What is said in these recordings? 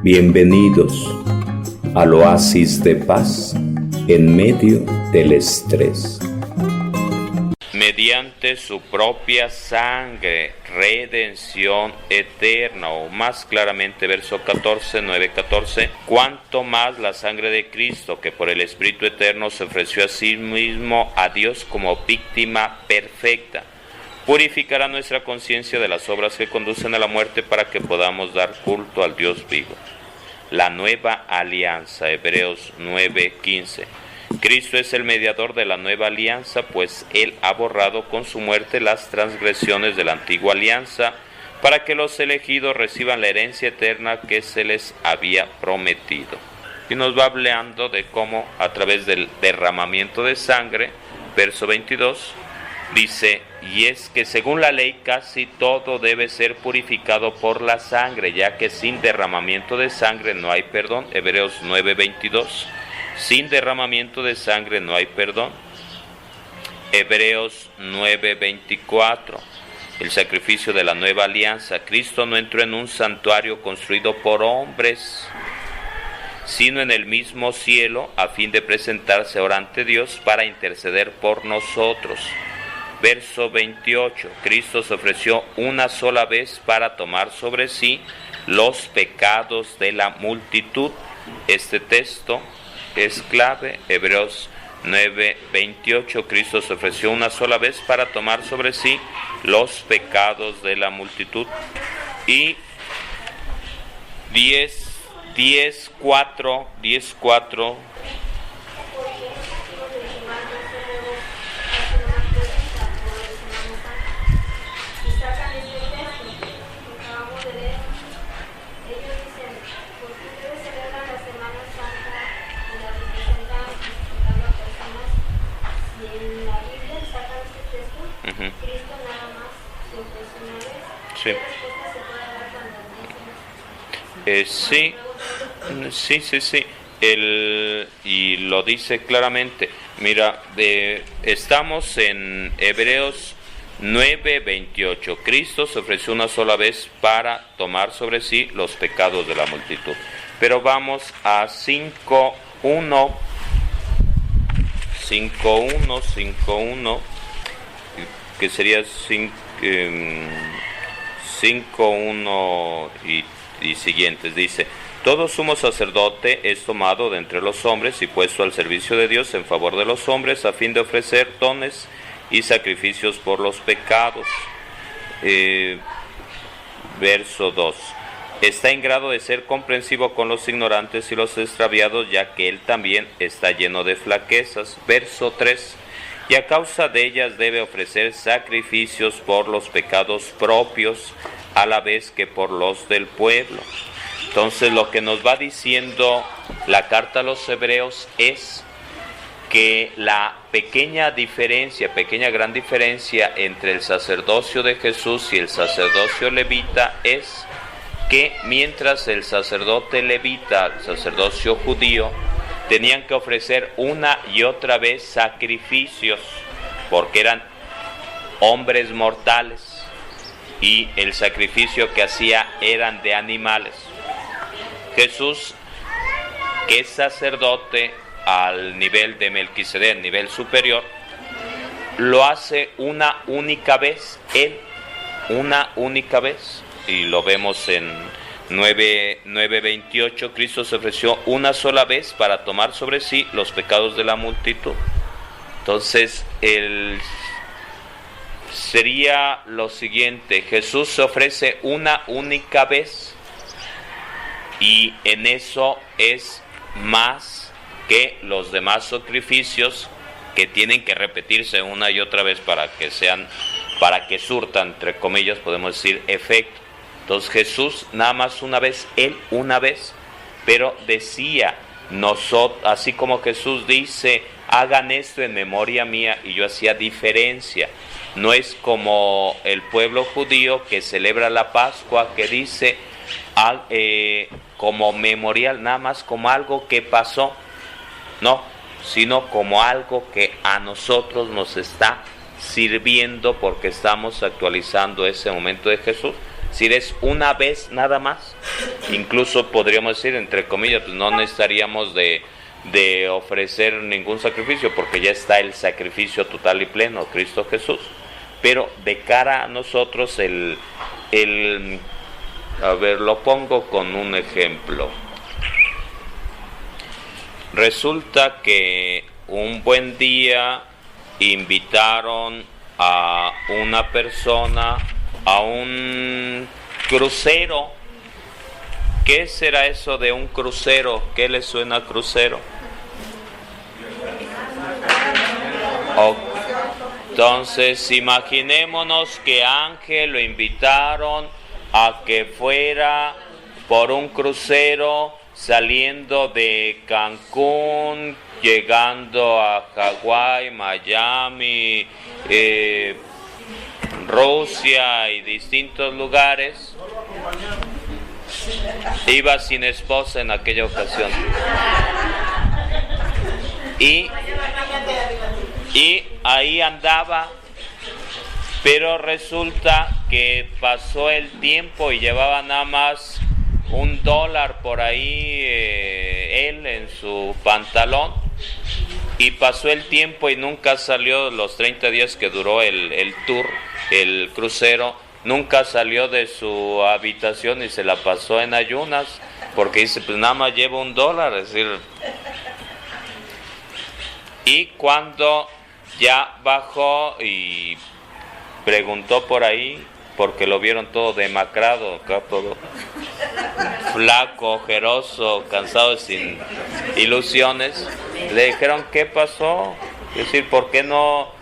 Bienvenidos al oasis de paz en medio del estrés. Mediante su propia sangre, redención eterna, o más claramente verso 14, 9:14, cuanto más la sangre de Cristo, que por el Espíritu eterno se ofreció a sí mismo a Dios como víctima perfecta, purificará nuestra conciencia de las obras que conducen a la muerte para que podamos dar culto al Dios vivo. La nueva alianza, Hebreos 9:15. Cristo es el mediador de la nueva alianza, pues Él ha borrado con su muerte las transgresiones de la antigua alianza, para que los elegidos reciban la herencia eterna que se les había prometido. Y nos va hablando de cómo a través del derramamiento de sangre, verso 22, dice: y es que según la ley casi todo debe ser purificado por la sangre, ya que sin derramamiento de sangre no hay perdón. Hebreos 9:22. Sin derramamiento de sangre no hay perdón. Hebreos 9:24. El sacrificio de la nueva alianza. Cristo no entró en un santuario construido por hombres, sino en el mismo cielo, a fin de presentarse ahora ante Dios para interceder por nosotros. Verso 28. Cristo se ofreció una sola vez para tomar sobre sí los pecados de la multitud. Este texto es clave. Hebreos 9:28. Cristo se ofreció una sola vez para tomar sobre sí los pecados de la multitud. Y 10:4. Sí. Sí. Y lo dice claramente. Mira, estamos en Hebreos 9:28. Cristo se ofreció una sola vez para tomar sobre sí los pecados de la multitud. Pero vamos a 5:1, que sería 5:1 y siguientes. Dice: todo sumo sacerdote es tomado de entre los hombres y puesto al servicio de Dios en favor de los hombres, a fin de ofrecer dones y sacrificios por los pecados. Verso 2. Está en grado de ser comprensivo con los ignorantes y los extraviados, ya que él también está lleno de flaquezas. Verso 3. Y a causa de ellas debe ofrecer sacrificios por los pecados propios, a la vez que por los del pueblo. Entonces, lo que nos va diciendo la carta a los Hebreos es que la gran diferencia entre el sacerdocio de Jesús y el sacerdocio levita es que mientras el sacerdote levita, el sacerdocio judío, tenían que ofrecer una y otra vez sacrificios, porque eran hombres mortales, y el sacrificio que hacía eran de animales. Jesús, que es sacerdote al nivel de Melquisedec, nivel superior, lo hace una única vez, una única vez, y lo vemos en 9:28. Cristo se ofreció una sola vez para tomar sobre sí los pecados de la multitud. Entonces, sería lo siguiente: Jesús se ofrece una única vez, y en eso es más que los demás sacrificios que tienen que repetirse una y otra vez para que surtan, entre comillas, podemos decir, efecto. Entonces Jesús nada más una vez, Él una vez, pero decía, así como Jesús dice: hagan esto en memoria mía, y yo hacía diferencia. No es como el pueblo judío que celebra la Pascua, que dice como memorial, nada más como algo que pasó, no, sino como algo que a nosotros nos está sirviendo, porque estamos actualizando ese momento de Jesús. Si es una vez nada más, incluso podríamos decir, entre comillas, pues no necesitaríamos de ofrecer ningún sacrificio, porque ya está el sacrificio total y pleno, Cristo Jesús. Pero de cara a nosotros, a ver, lo pongo con un ejemplo. Resulta que un buen día invitaron a una persona a un crucero. ¿Qué será eso de un crucero? ¿Qué le suena a crucero? Entonces, imaginémonos que Ángel lo invitaron a que fuera por un crucero saliendo de Cancún, llegando a Hawái, Miami, Rusia y distintos lugares. Iba sin esposa en aquella ocasión. Y ahí andaba, pero resulta que pasó el tiempo y llevaba nada más $1 por ahí él en su pantalón, y pasó el tiempo y nunca salió. Los 30 días que duró el tour, el crucero, nunca salió de su habitación y se la pasó en ayunas, porque dice, pues nada más llevo $1, es decir. Y cuando ya bajó y preguntó por ahí, porque lo vieron todo demacrado, acá todo flaco, ojeroso, cansado, sin ilusiones, le dijeron, ¿qué pasó? Es decir, ¿por qué no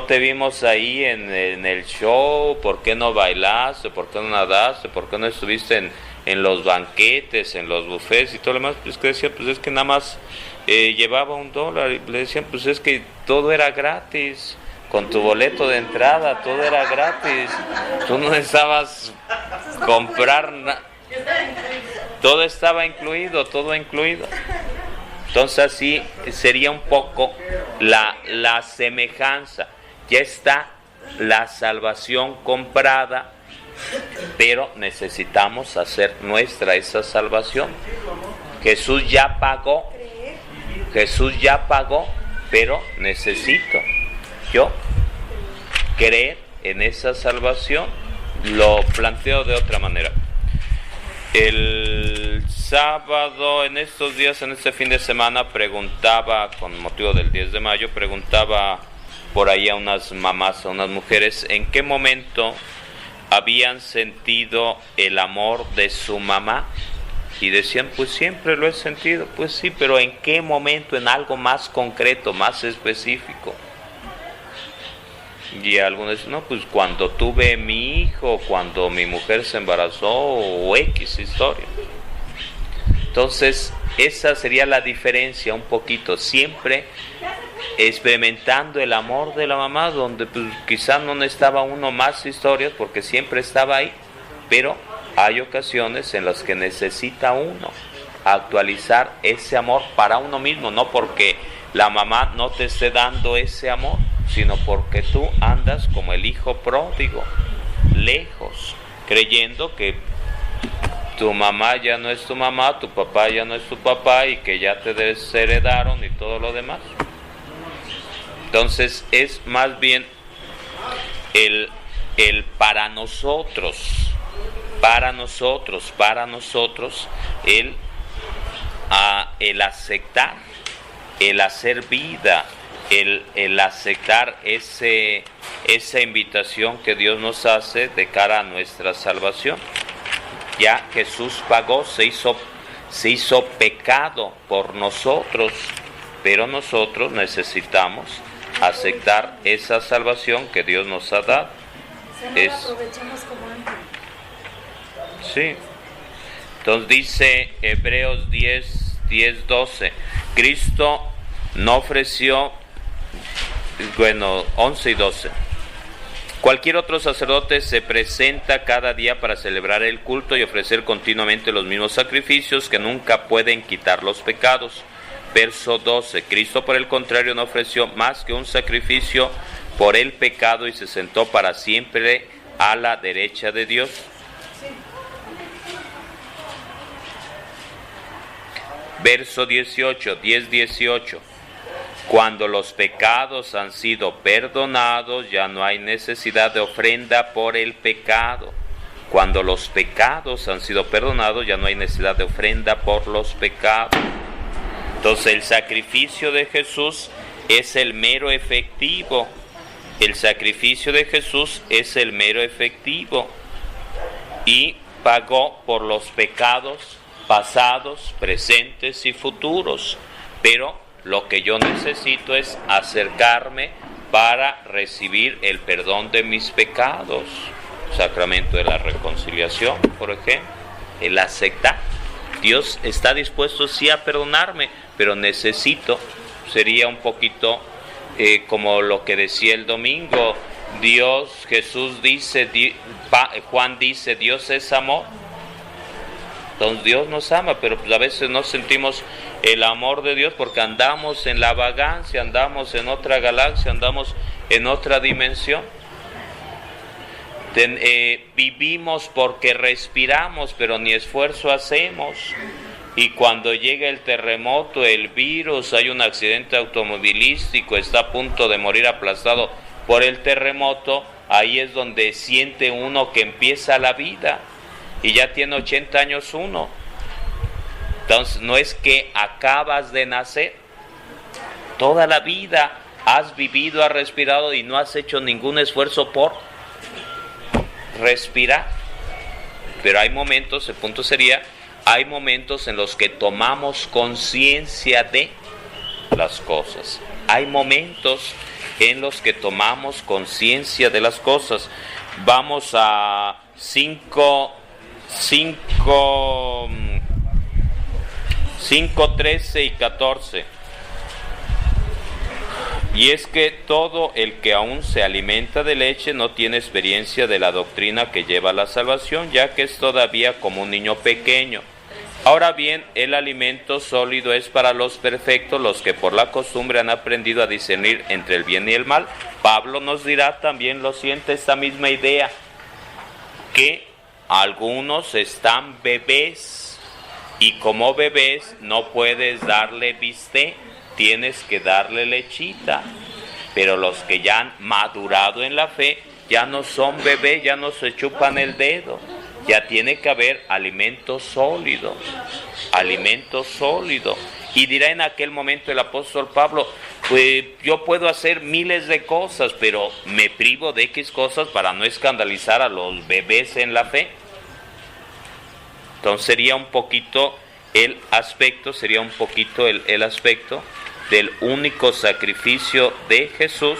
te vimos ahí en el show? ¿Por qué no bailaste? ¿Por qué no nadaste? ¿Por qué no estuviste en los banquetes, en los buffets y todo lo demás? Pues que decía, pues es que nada más llevaba $1, y le decían, pues es que todo era gratis, con tu boleto de entrada, todo era gratis, tú no necesitabas comprar nada, todo estaba incluido, todo incluido. Entonces así sería un poco la semejanza. Ya está la salvación comprada, pero necesitamos hacer nuestra esa salvación. Jesús ya pagó, pero necesito yo creer en esa salvación. Lo planteo de otra manera. El sábado, en estos días, en este fin de semana, preguntaba, con motivo del 10 de mayo, preguntaba por ahí a unas mamás, a unas mujeres, en qué momento habían sentido el amor de su mamá. Y decían, pues siempre lo he sentido. Pues sí, pero ¿en qué momento? En algo más concreto, más específico. Y algunos dicen, no, pues cuando tuve mi hijo, cuando mi mujer se embarazó, o X historia. Entonces, esa sería la diferencia un poquito. Siempre experimentando el amor de la mamá, donde pues quizás no necesitaba uno más historias, porque siempre estaba ahí, pero hay ocasiones en las que necesita uno actualizar ese amor para uno mismo, no porque la mamá no te esté dando ese amor, sino porque tú andas como el hijo pródigo, lejos, creyendo que tu mamá ya no es tu mamá, tu papá ya no es tu papá, y que ya te desheredaron y todo lo demás. Entonces es más bien el para nosotros, el aceptar, el hacer vida, el aceptar esa invitación que Dios nos hace de cara a nuestra salvación. Ya Jesús pagó, se hizo pecado por nosotros, pero nosotros necesitamos aceptar esa salvación que Dios nos ha dado. Aprovechamos como antes. Sí. Entonces dice Hebreos 10:12, Cristo no ofreció, 11 y 12. Cualquier otro sacerdote se presenta cada día para celebrar el culto y ofrecer continuamente los mismos sacrificios que nunca pueden quitar los pecados. Verso 12, Cristo por el contrario no ofreció más que un sacrificio por el pecado y se sentó para siempre a la derecha de Dios. Verso 18, 10-18. Cuando los pecados han sido perdonados, ya no hay necesidad de ofrenda por el pecado. Cuando los pecados han sido perdonados, ya no hay necesidad de ofrenda por los pecados. Entonces el sacrificio de Jesús es el mero efectivo. El sacrificio de Jesús es el mero efectivo. Y pagó por los pecados pasados, presentes y futuros. Pero lo que yo necesito es acercarme para recibir el perdón de mis pecados. Sacramento de la reconciliación, por ejemplo, el aceptar. Dios está dispuesto sí a perdonarme, pero necesito, sería un poquito como lo que decía el domingo, Jesús dice, Juan dice, Dios es amor. Entonces Dios nos ama, pero a veces no sentimos el amor de Dios porque andamos en la vagancia, andamos en otra galaxia, andamos en otra dimensión. Vivimos porque respiramos, pero ni esfuerzo hacemos. Y cuando llega el terremoto, el virus, hay un accidente automovilístico, está a punto de morir aplastado por el terremoto, ahí es donde siente uno que empieza la vida. Y ya tiene 80 años uno. Entonces no es que acabas de nacer. Toda la vida has vivido, has respirado y no has hecho ningún esfuerzo por respirar. Pero hay momentos, el punto sería, hay momentos en los que tomamos conciencia de las cosas. Hay momentos en los que tomamos conciencia de las cosas. Vamos a 5:13 y 14. Y es que todo el que aún se alimenta de leche no tiene experiencia de la doctrina que lleva a la salvación, ya que es todavía como un niño pequeño. Ahora bien, el alimento sólido es para los perfectos, los que por la costumbre han aprendido a discernir entre el bien y el mal. Pablo nos dirá también, lo siente, esta misma idea, que algunos están bebés y como bebés no puedes darle bistec, tienes que darle lechita. Pero los que ya han madurado en la fe ya no son bebés, ya no se chupan el dedo. Ya tiene que haber alimento sólido, alimento sólido. Y dirá en aquel momento el apóstol Pablo, pues yo puedo hacer miles de cosas, pero me privo de X cosas para no escandalizar a los bebés en la fe. Entonces sería un poquito el aspecto del único sacrificio de Jesús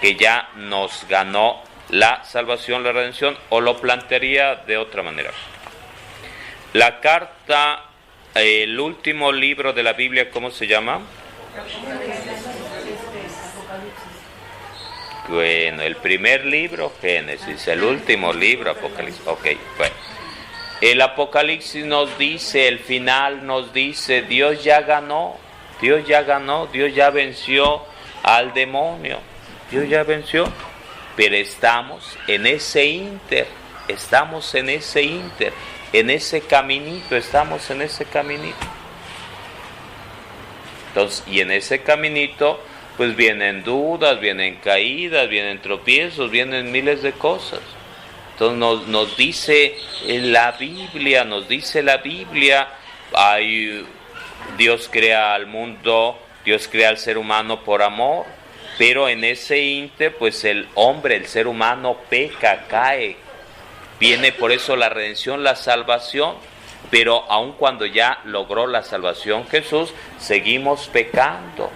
que ya nos ganó la salvación, la redención, o lo plantearía de otra manera. La carta, el último libro de la Biblia, ¿cómo se llama? Bueno, el primer libro, Génesis, el último libro, Apocalipsis. Ok, bueno. El Apocalipsis nos dice, el final nos dice, Dios ya ganó, Dios ya venció al demonio, Dios ya venció. Pero estamos en ese ínter, en ese caminito, estamos en ese caminito. Entonces, y en ese caminito, pues vienen dudas, vienen caídas, vienen tropiezos, vienen miles de cosas. Entonces nos dice la Biblia, Dios crea al mundo, Dios crea al ser humano por amor. Pero en ese ínter, pues el hombre, el ser humano peca, cae. Viene por eso la redención, la salvación. Pero aun cuando ya logró la salvación Jesús, seguimos pecando.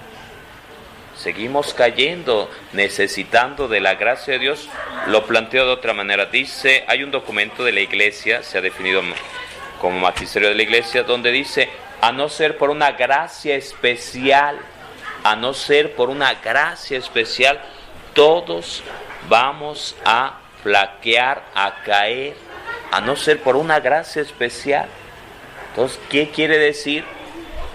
Seguimos cayendo, necesitando de la gracia de Dios. Lo planteo de otra manera. Dice, hay un documento de la Iglesia, se ha definido como magisterio de la Iglesia, donde dice, a no ser por una gracia especial, todos vamos a flaquear, a caer, a no ser por una gracia especial. Entonces, ¿qué quiere decir?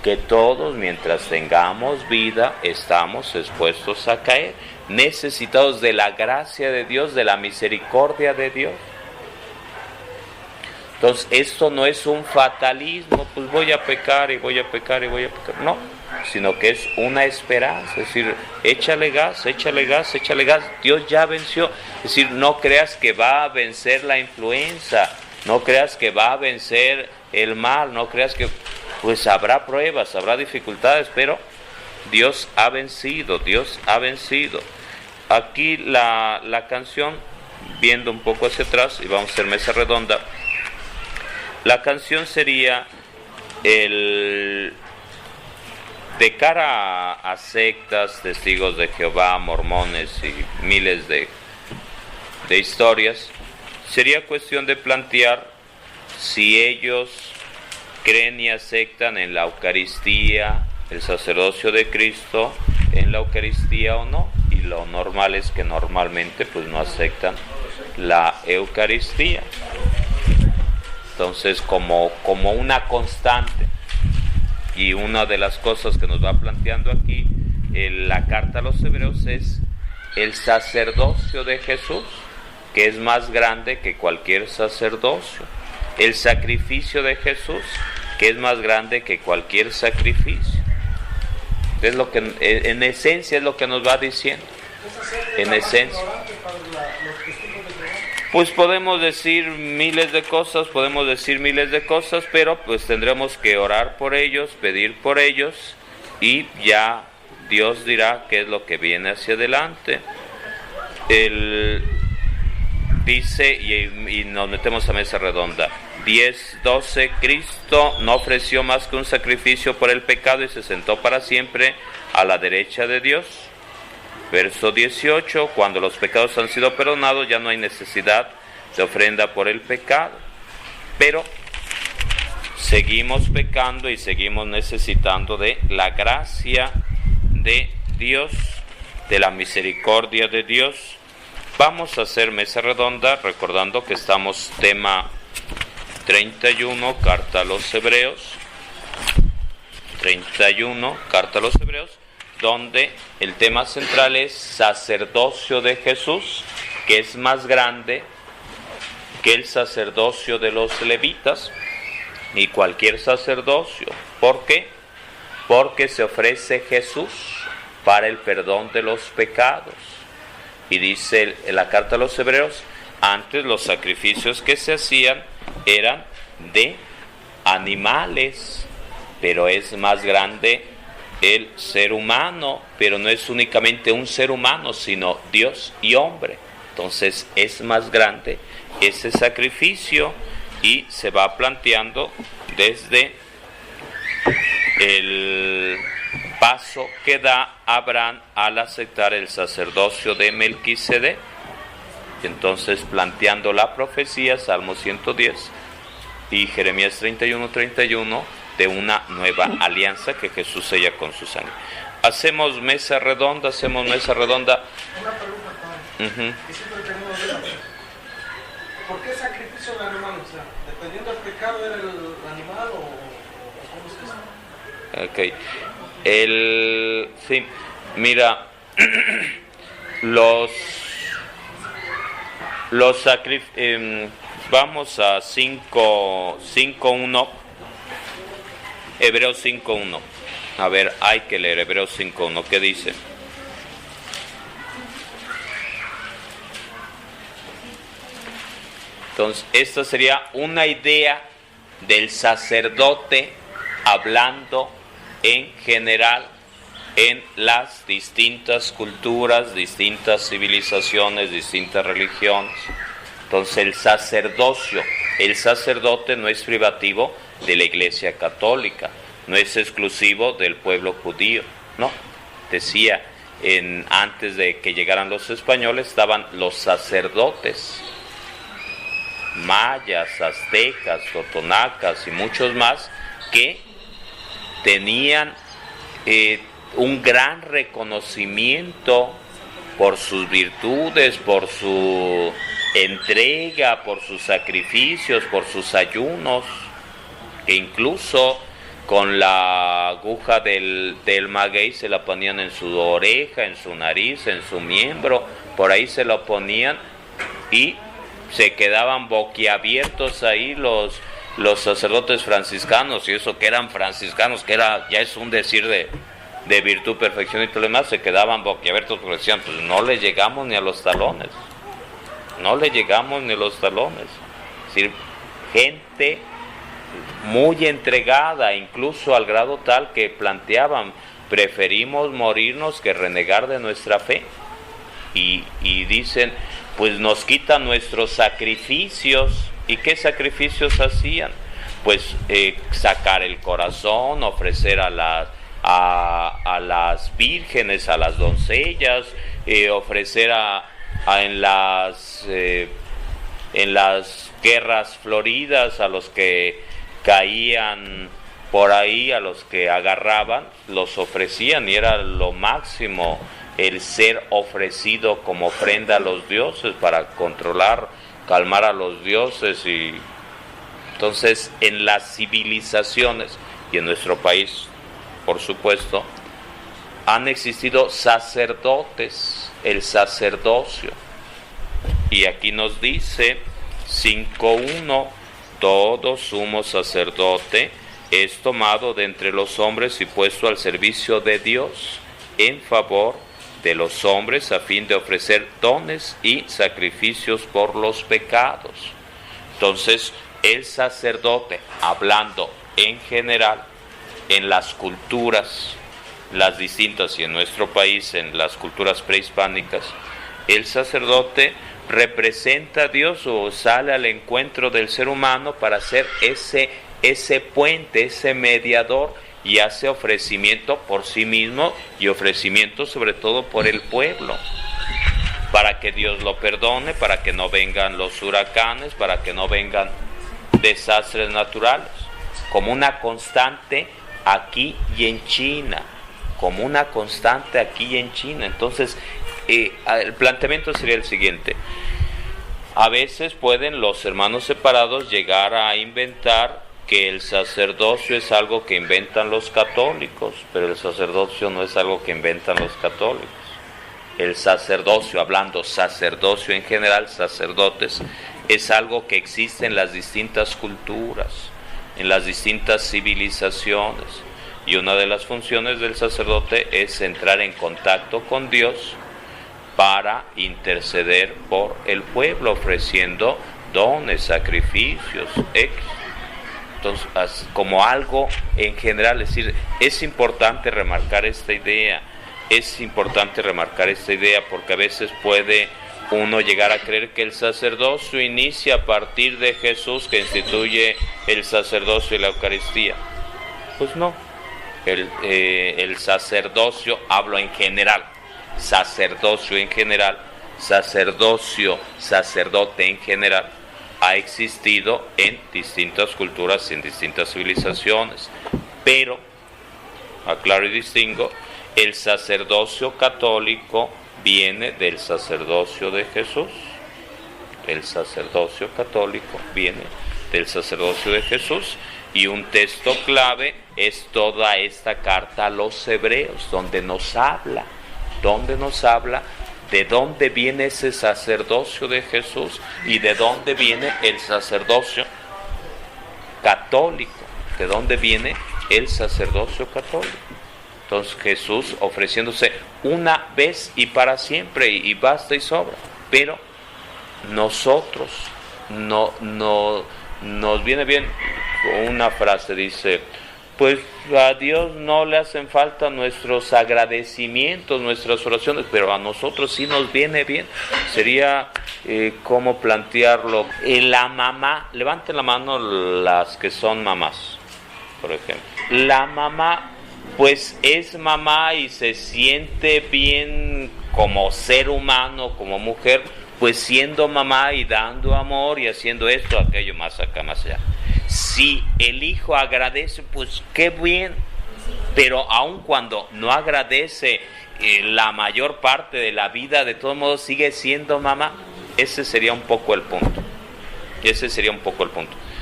Que todos, mientras tengamos vida, estamos expuestos a caer, necesitados de la gracia de Dios, de la misericordia de Dios. Entonces, esto no es un fatalismo, pues voy a pecar y voy a pecar y voy a pecar. No, sino que es una esperanza, es decir, échale gas, échale gas, échale gas. Dios ya venció. Es decir, no creas que va a vencer la influenza, no creas que va a vencer el mal, no creas que... Pues habrá pruebas, habrá dificultades, pero Dios ha vencido, Dios ha vencido. Aquí la canción, viendo un poco hacia atrás, y vamos a hacer mesa redonda, la canción sería de cara a sectas, testigos de Jehová, mormones y miles de historias, sería cuestión de plantear si ellos creen y aceptan en la Eucaristía, el sacerdocio de Cristo, en la Eucaristía o no, y lo normal es que normalmente pues no aceptan la Eucaristía. Entonces, como una constante, y una de las cosas que nos va planteando aquí la carta a los Hebreos es el sacerdocio de Jesús, que es más grande que cualquier sacerdocio. El sacrificio de Jesús, que es más grande que cualquier sacrificio. Es lo que, en esencia, es lo que nos va diciendo. En esencia. Pues podemos decir miles de cosas, pero pues tendremos que orar por ellos, pedir por ellos, y ya Dios dirá qué es lo que viene hacia adelante. Dice, y nos metemos a mesa redonda, 10:12, Cristo no ofreció más que un sacrificio por el pecado y se sentó para siempre a la derecha de Dios. Verso 18, cuando los pecados han sido perdonados, ya no hay necesidad de ofrenda por el pecado. Pero seguimos pecando y seguimos necesitando de la gracia de Dios, de la misericordia de Dios. Vamos a hacer mesa redonda, recordando que estamos tema 31, carta a los Hebreos. 31, carta a los Hebreos, donde el tema central es sacerdocio de Jesús, que es más grande que el sacerdocio de los levitas y cualquier sacerdocio. ¿Por qué? Porque se ofrece Jesús para el perdón de los pecados. Y dice en la carta a los Hebreos, antes los sacrificios que se hacían eran de animales, pero es más grande el ser humano, pero no es únicamente un ser humano, sino Dios y hombre. Entonces es más grande ese sacrificio, y se va planteando desde el paso que da Abraham al aceptar el sacerdocio de Melquisedec. Entonces, planteando la profecía, Salmo 110 y Jeremías 31 de una nueva alianza que Jesús sella con su sangre. Hacemos mesa redonda. Una pregunta, padre. ¿Por qué sacrificio de animal? O sea, dependiendo del pecado, ¿era el animal o cómo es eso? Ok. Sí, mira, los sacrificios, vamos a 5.1, Hebreos 5.1. A ver, hay que leer Hebreos 5.1, ¿qué dice? Entonces, esta sería una idea del sacerdote hablando en general en las distintas culturas, distintas civilizaciones, distintas religiones. Entonces, el sacerdote no es privativo de la Iglesia Católica, no es exclusivo del pueblo judío, no. Decía, antes de que llegaran los españoles, estaban los sacerdotes mayas, aztecas, totonacas y muchos más, que tenían un gran reconocimiento por sus virtudes, por su entrega, por sus sacrificios, por sus ayunos, que incluso con la aguja del maguey se la ponían en su oreja, en su nariz, en su miembro, por ahí se lo ponían, y se quedaban boquiabiertos ahí los sacerdotes franciscanos, y eso que eran franciscanos, que ya es un decir de virtud, perfección y todo lo demás, se quedaban boquiabiertos porque decían, pues no le llegamos ni a los talones. Es decir, gente muy entregada, incluso al grado tal que planteaban, preferimos morirnos que renegar de nuestra fe. Y dicen, pues nos quitan nuestros sacrificios. ¿Y qué sacrificios hacían? Pues sacar el corazón, ofrecer a las vírgenes, a las doncellas, ofrecer en las guerras floridas a los que caían por ahí, a los que agarraban, los ofrecían, y era lo máximo el ser ofrecido como ofrenda a los dioses para controlar, calmar a los dioses. Y entonces en las civilizaciones y en nuestro país, por supuesto, han existido sacerdotes, el sacerdocio. Y aquí nos dice 5.1, todo sumo sacerdote es tomado de entre los hombres y puesto al servicio de Dios en favor de los hombres a fin de ofrecer dones y sacrificios por los pecados. Entonces, el sacerdote, hablando en general, en las culturas, las distintas, y en nuestro país, en las culturas prehispánicas, el sacerdote representa a Dios o sale al encuentro del ser humano para ser ese puente, ese mediador, y hace ofrecimiento por sí mismo y ofrecimiento sobre todo por el pueblo, para que Dios lo perdone, para que no vengan los huracanes, para que no vengan desastres naturales, como una constante aquí y en China, Entonces, el planteamiento sería el siguiente: a veces pueden los hermanos separados llegar a inventar que el sacerdocio es algo que inventan los católicos, pero el sacerdocio no es algo que inventan los católicos. El sacerdocio, hablando sacerdocio en general, sacerdotes, es algo que existe en las distintas culturas, en las distintas civilizaciones, y una de las funciones del sacerdote es entrar en contacto con Dios para interceder por el pueblo, ofreciendo dones, sacrificios, entonces, como algo en general. Es decir, es importante remarcar esta idea, porque a veces puede uno llegar a creer que el sacerdocio inicia a partir de Jesús, que instituye el sacerdocio y la Eucaristía. Pues no, el sacerdocio, hablo en general, sacerdocio, sacerdote en general, ha existido en distintas culturas y en distintas civilizaciones, pero, aclaro y distingo, el sacerdocio católico viene del sacerdocio de Jesús. Y un texto clave es toda esta carta a los hebreos, donde nos habla de dónde viene ese sacerdocio de Jesús y de dónde viene el sacerdocio católico. Entonces Jesús ofreciéndose una vez y para siempre, y basta y sobra. Pero nosotros nos viene bien una frase, dice: pues a Dios no le hacen falta nuestros agradecimientos, nuestras oraciones, pero a nosotros sí nos viene bien. Sería, ¿cómo plantearlo? La mamá, levanten la mano las que son mamás, por ejemplo. La mamá, pues es mamá y se siente bien como ser humano, como mujer, pues siendo mamá y dando amor y haciendo esto, aquello, más acá, más allá. Si el hijo agradece, pues qué bien, pero aun cuando no agradece la mayor parte de la vida, de todos modos sigue siendo mamá. Ese sería un poco el punto.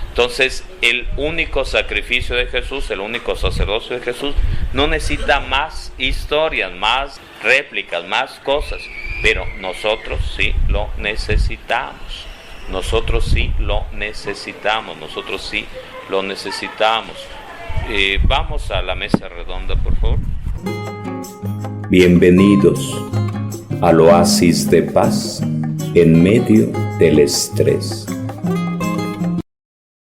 Entonces, el único sacrificio de Jesús, el único sacerdocio de Jesús, no necesita más historias, más réplicas, más cosas, pero nosotros sí lo necesitamos. nosotros sí lo necesitamos, Vamos a la mesa redonda, por favor. Bienvenidos al oasis de paz en medio del estrés.